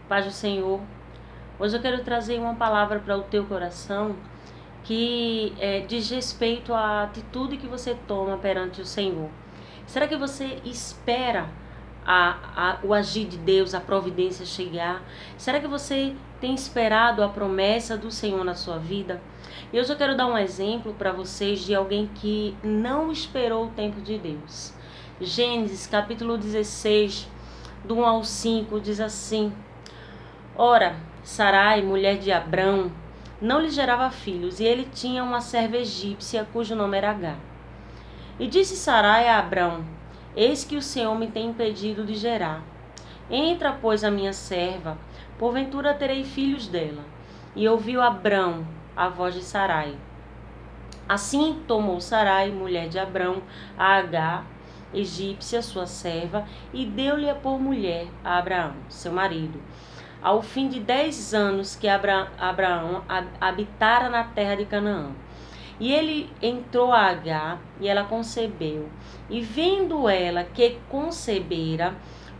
Paz do Senhor. Hoje eu quero trazer uma palavra para o teu coração que diz respeito à atitude que você toma perante o Senhor. Será que você espera o agir de Deus, a providência chegar? Será que você tem esperado a promessa do Senhor na sua vida? E hoje eu quero dar um exemplo para vocês de alguém que não esperou o tempo de Deus. Gênesis capítulo 16, do 1 ao 5, diz assim: Ora, Sarai, mulher de Abrão, não lhe gerava filhos, e ele tinha uma serva egípcia, cujo nome era Agar. E disse Sarai a Abrão: Eis que o Senhor me tem impedido de gerar. Entra, pois, a minha serva, porventura terei filhos dela. E ouviu Abrão a voz de Sarai. Assim tomou Sarai, mulher de Abrão, a Agar, egípcia, sua serva, e deu-lhe por mulher a Abraão, seu marido. Ao fim de 10 anos que Abraão habitara na terra de Canaã. E ele entrou a Agar, e ela concebeu. E vendo ela que concebera,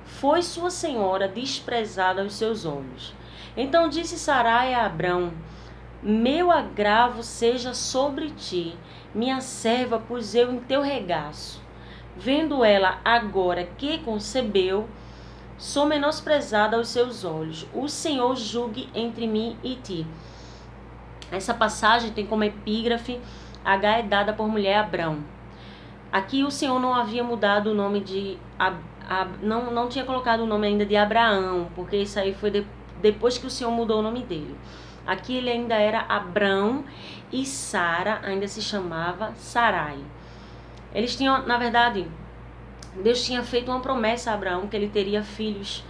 foi sua senhora desprezada aos seus olhos. Então disse Sarai a Abrão: Meu agravo seja sobre ti, minha serva pus eu em teu regaço. Vendo ela agora que concebeu, sou menosprezada aos seus olhos. O Senhor julgue entre mim e ti. Essa passagem tem como epígrafe: Agar é dada por mulher a Abrão. Aqui o Senhor não havia mudado o nome de... não tinha colocado o nome ainda de Abraão, porque isso aí foi depois que o Senhor mudou o nome dele. Aqui ele ainda era Abrão e Sara ainda se chamava Sarai. Eles tinham, na verdade, Deus tinha feito uma promessa a Abraão que ele teria filhos,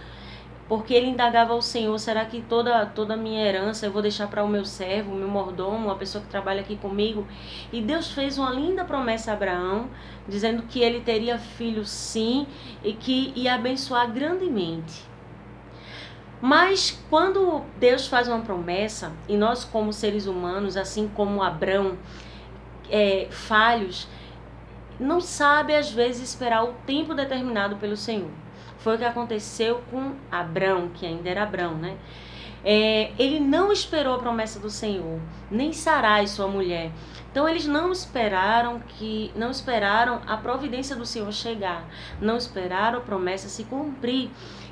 porque ele indagava ao Senhor: será que toda a minha herança eu vou deixar para o meu servo, o meu mordomo, a pessoa que trabalha aqui comigo? E Deus fez uma linda promessa a Abraão, dizendo que ele teria filhos sim, e que ia abençoar grandemente. Mas quando Deus faz uma promessa, e nós como seres humanos, assim como Abrão, falhos, não sabe às vezes esperar o tempo determinado pelo Senhor. Foi o que aconteceu com Abrão, que ainda era Abrão, né? Ele não esperou a promessa do Senhor, nem Sarai, sua mulher. Então eles não esperaram a providência do Senhor chegar, não esperaram a promessa se cumprir.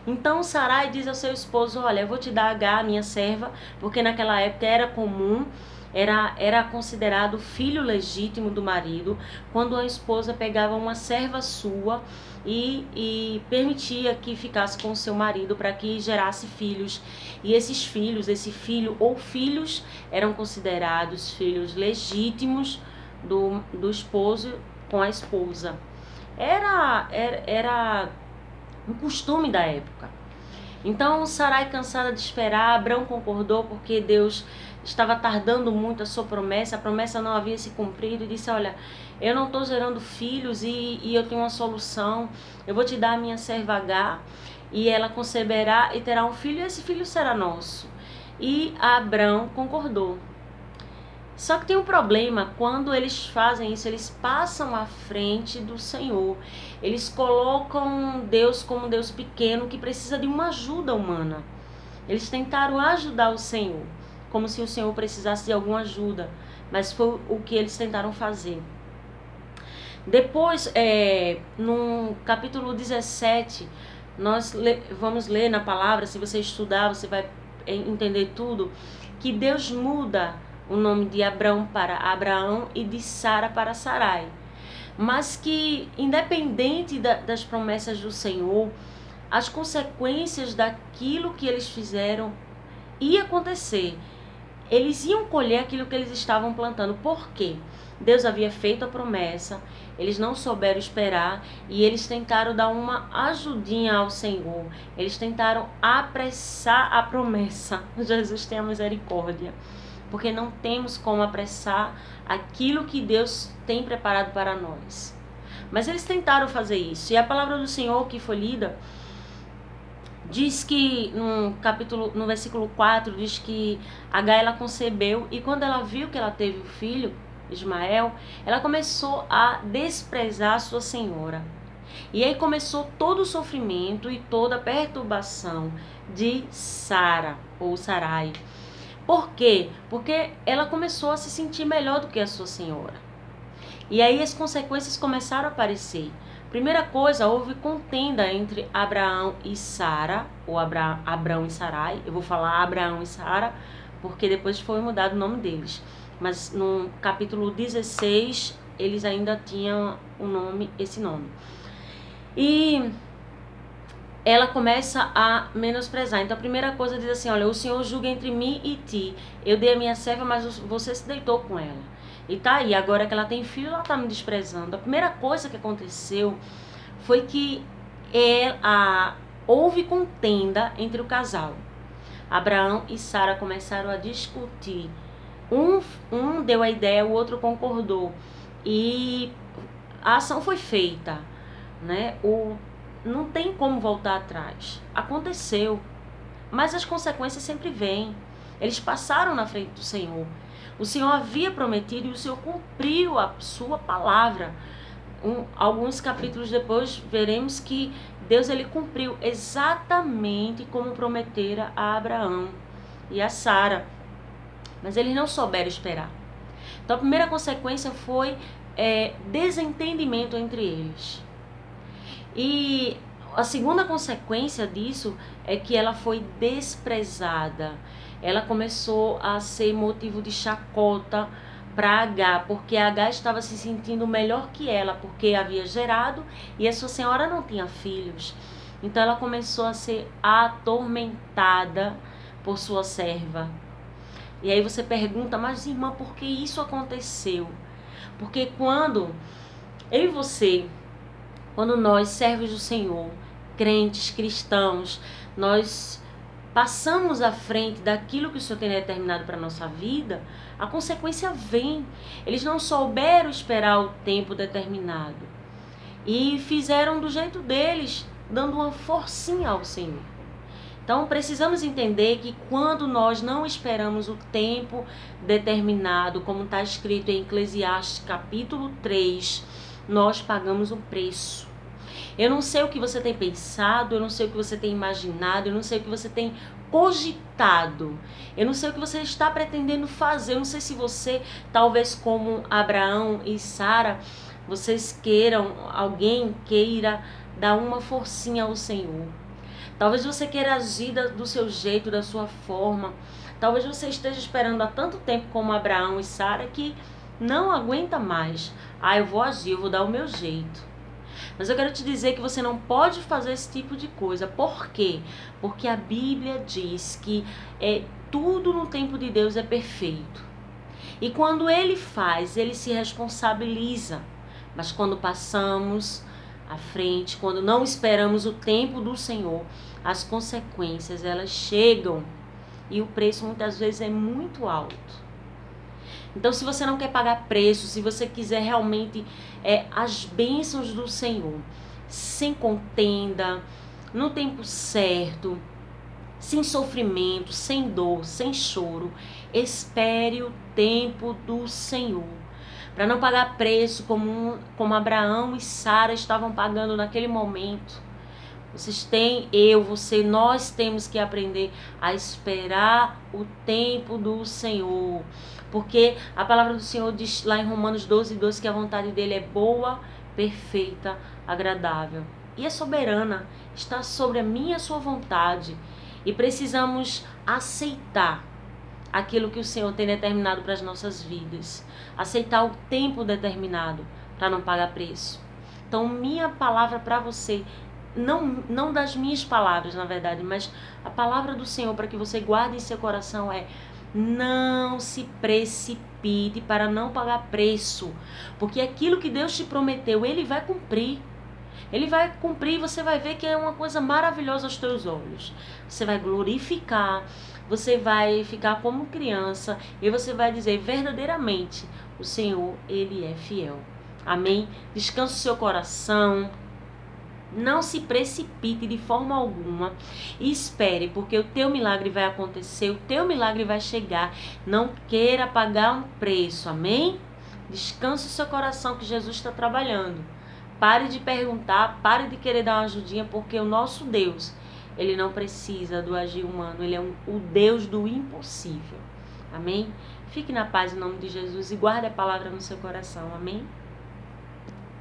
Então Sarai diz ao seu esposo: olha, eu vou te dar Agar, minha serva, porque naquela época era comum, era considerado filho legítimo do marido, quando a esposa pegava uma serva sua e permitia que ficasse com o seu marido para que gerasse filhos. E esses filhos, esse filho ou filhos, eram considerados filhos legítimos do esposo com a esposa. Era um costume da época. Então Sarai, cansada de esperar, Abrão concordou, porque Deus estava tardando muito a sua promessa, a promessa não havia se cumprido, e disse: olha, eu não estou gerando filhos e eu tenho uma solução, eu vou te dar a minha serva Agar, e ela conceberá e terá um filho, e esse filho será nosso. E Abrão concordou. Só que tem um problema: quando eles fazem isso, eles passam à frente do Senhor. Eles colocam Deus como um Deus pequeno que precisa de uma ajuda humana. Eles tentaram ajudar o Senhor, como se o Senhor precisasse de alguma ajuda, mas foi o que eles tentaram fazer. Depois, no capítulo 17, nós vamos ler na palavra, se você estudar, você vai entender tudo, que Deus muda o nome de Abrão para Abraão e de Sara para Sarai. Mas que, independente das promessas do Senhor, as consequências daquilo que eles fizeram ia acontecer. Eles iam colher aquilo que eles estavam plantando. Por quê? Deus havia feito a promessa, eles não souberam esperar e eles tentaram dar uma ajudinha ao Senhor. Eles tentaram apressar a promessa. Jesus tenha misericórdia, porque não temos como apressar aquilo que Deus tem preparado para nós. Mas eles tentaram fazer isso. E a palavra do Senhor que foi lida diz que no versículo 4, diz que Agar, ela concebeu, e quando ela viu que ela teve o filho, Ismael, ela começou a desprezar a sua senhora. E aí começou todo o sofrimento e toda a perturbação de Sara, ou Sarai. Por quê? Porque ela começou a se sentir melhor do que a sua senhora. E aí as consequências começaram a aparecer. Primeira coisa, houve contenda entre Abraão e Sara, ou Abrão e Sarai. Eu vou falar Abraão e Sara, porque depois foi mudado o nome deles. Mas no capítulo 16, eles ainda tinham esse nome. E ela começa a menosprezar. Então a primeira coisa diz assim, olha, o Senhor julga entre mim e ti. Eu dei a minha serva, mas você se deitou com ela. E tá aí, agora que ela tem filho, ela tá me desprezando. A primeira coisa que aconteceu foi que houve contenda entre o casal. Abraão e Sara começaram a discutir. Um deu a ideia, o outro concordou. E a ação foi feita, né? Não tem como voltar atrás. Aconteceu. Mas as consequências sempre vêm. Eles passaram na frente do Senhor. O Senhor havia prometido e o Senhor cumpriu a sua palavra. Alguns capítulos depois veremos que Deus ele cumpriu exatamente como prometera a Abraão e a Sara. Mas eles não souberam esperar. Então a primeira consequência foi desentendimento entre eles. E a segunda consequência disso é que ela foi desprezada. Ela começou a ser motivo de chacota para Agar, porque Agar estava se sentindo melhor que ela, porque havia gerado e a sua senhora não tinha filhos. Então ela começou a ser atormentada por sua serva. E aí você pergunta, mas irmã, por que isso aconteceu? Porque quando eu e você, quando nós, servos do Senhor, crentes, cristãos, nós passamos à frente daquilo que o Senhor tem determinado para a nossa vida, a consequência vem. Eles não souberam esperar o tempo determinado e fizeram do jeito deles, dando uma forcinha ao Senhor. Então precisamos entender que quando nós não esperamos o tempo determinado, como está escrito em Eclesiastes capítulo 3, nós pagamos um preço. Eu não sei o que você tem pensado, eu não sei o que você tem imaginado, eu não sei o que você tem cogitado, eu não sei o que você está pretendendo fazer, eu não sei se você, talvez como Abraão e Sara, alguém queira dar uma forcinha ao Senhor. Talvez você queira agir do seu jeito, da sua forma. Talvez você esteja esperando há tanto tempo como Abraão e Sara que não aguenta mais. Eu vou agir, eu vou dar o meu jeito. Mas eu quero te dizer que você não pode fazer esse tipo de coisa. Por quê? Porque a Bíblia diz que tudo no tempo de Deus é perfeito. E quando Ele faz, Ele se responsabiliza. Mas quando passamos à frente, quando não esperamos o tempo do Senhor, as consequências elas chegam e o preço muitas vezes é muito alto. Então, se você não quer pagar preço, se você quiser realmente as bênçãos do Senhor, sem contenda, no tempo certo, sem sofrimento, sem dor, sem choro, espere o tempo do Senhor. Para não pagar preço como Abraão e Sara estavam pagando naquele momento. Nós temos que aprender a esperar o tempo do Senhor. Porque a palavra do Senhor diz lá em Romanos 12:12 que a vontade dele é boa, perfeita, agradável. E é soberana, está sobre a minha e a sua vontade. E precisamos aceitar aquilo que o Senhor tem determinado para as nossas vidas. Aceitar o tempo determinado para não pagar preço. Então, minha palavra para você, não das minhas palavras, na verdade, mas a palavra do Senhor para que você guarde em seu coração é: não se precipite para não pagar preço. Porque aquilo que Deus te prometeu, Ele vai cumprir. Ele vai cumprir e você vai ver que é uma coisa maravilhosa aos teus olhos. Você vai glorificar, você vai ficar como criança e você vai dizer verdadeiramente: o Senhor, Ele é fiel. Amém? Descanse o seu coração. Não se precipite de forma alguma e espere, porque o teu milagre vai acontecer, o teu milagre vai chegar. Não queira pagar um preço, amém? Descanse o seu coração que Jesus está trabalhando. pare de perguntar, pare de querer dar uma ajudinha, porque o nosso Deus, ele não precisa do agir humano, ele é o Deus do impossível. Amém? Fique na paz em nome de Jesus e guarde a palavra no seu coração. Amém?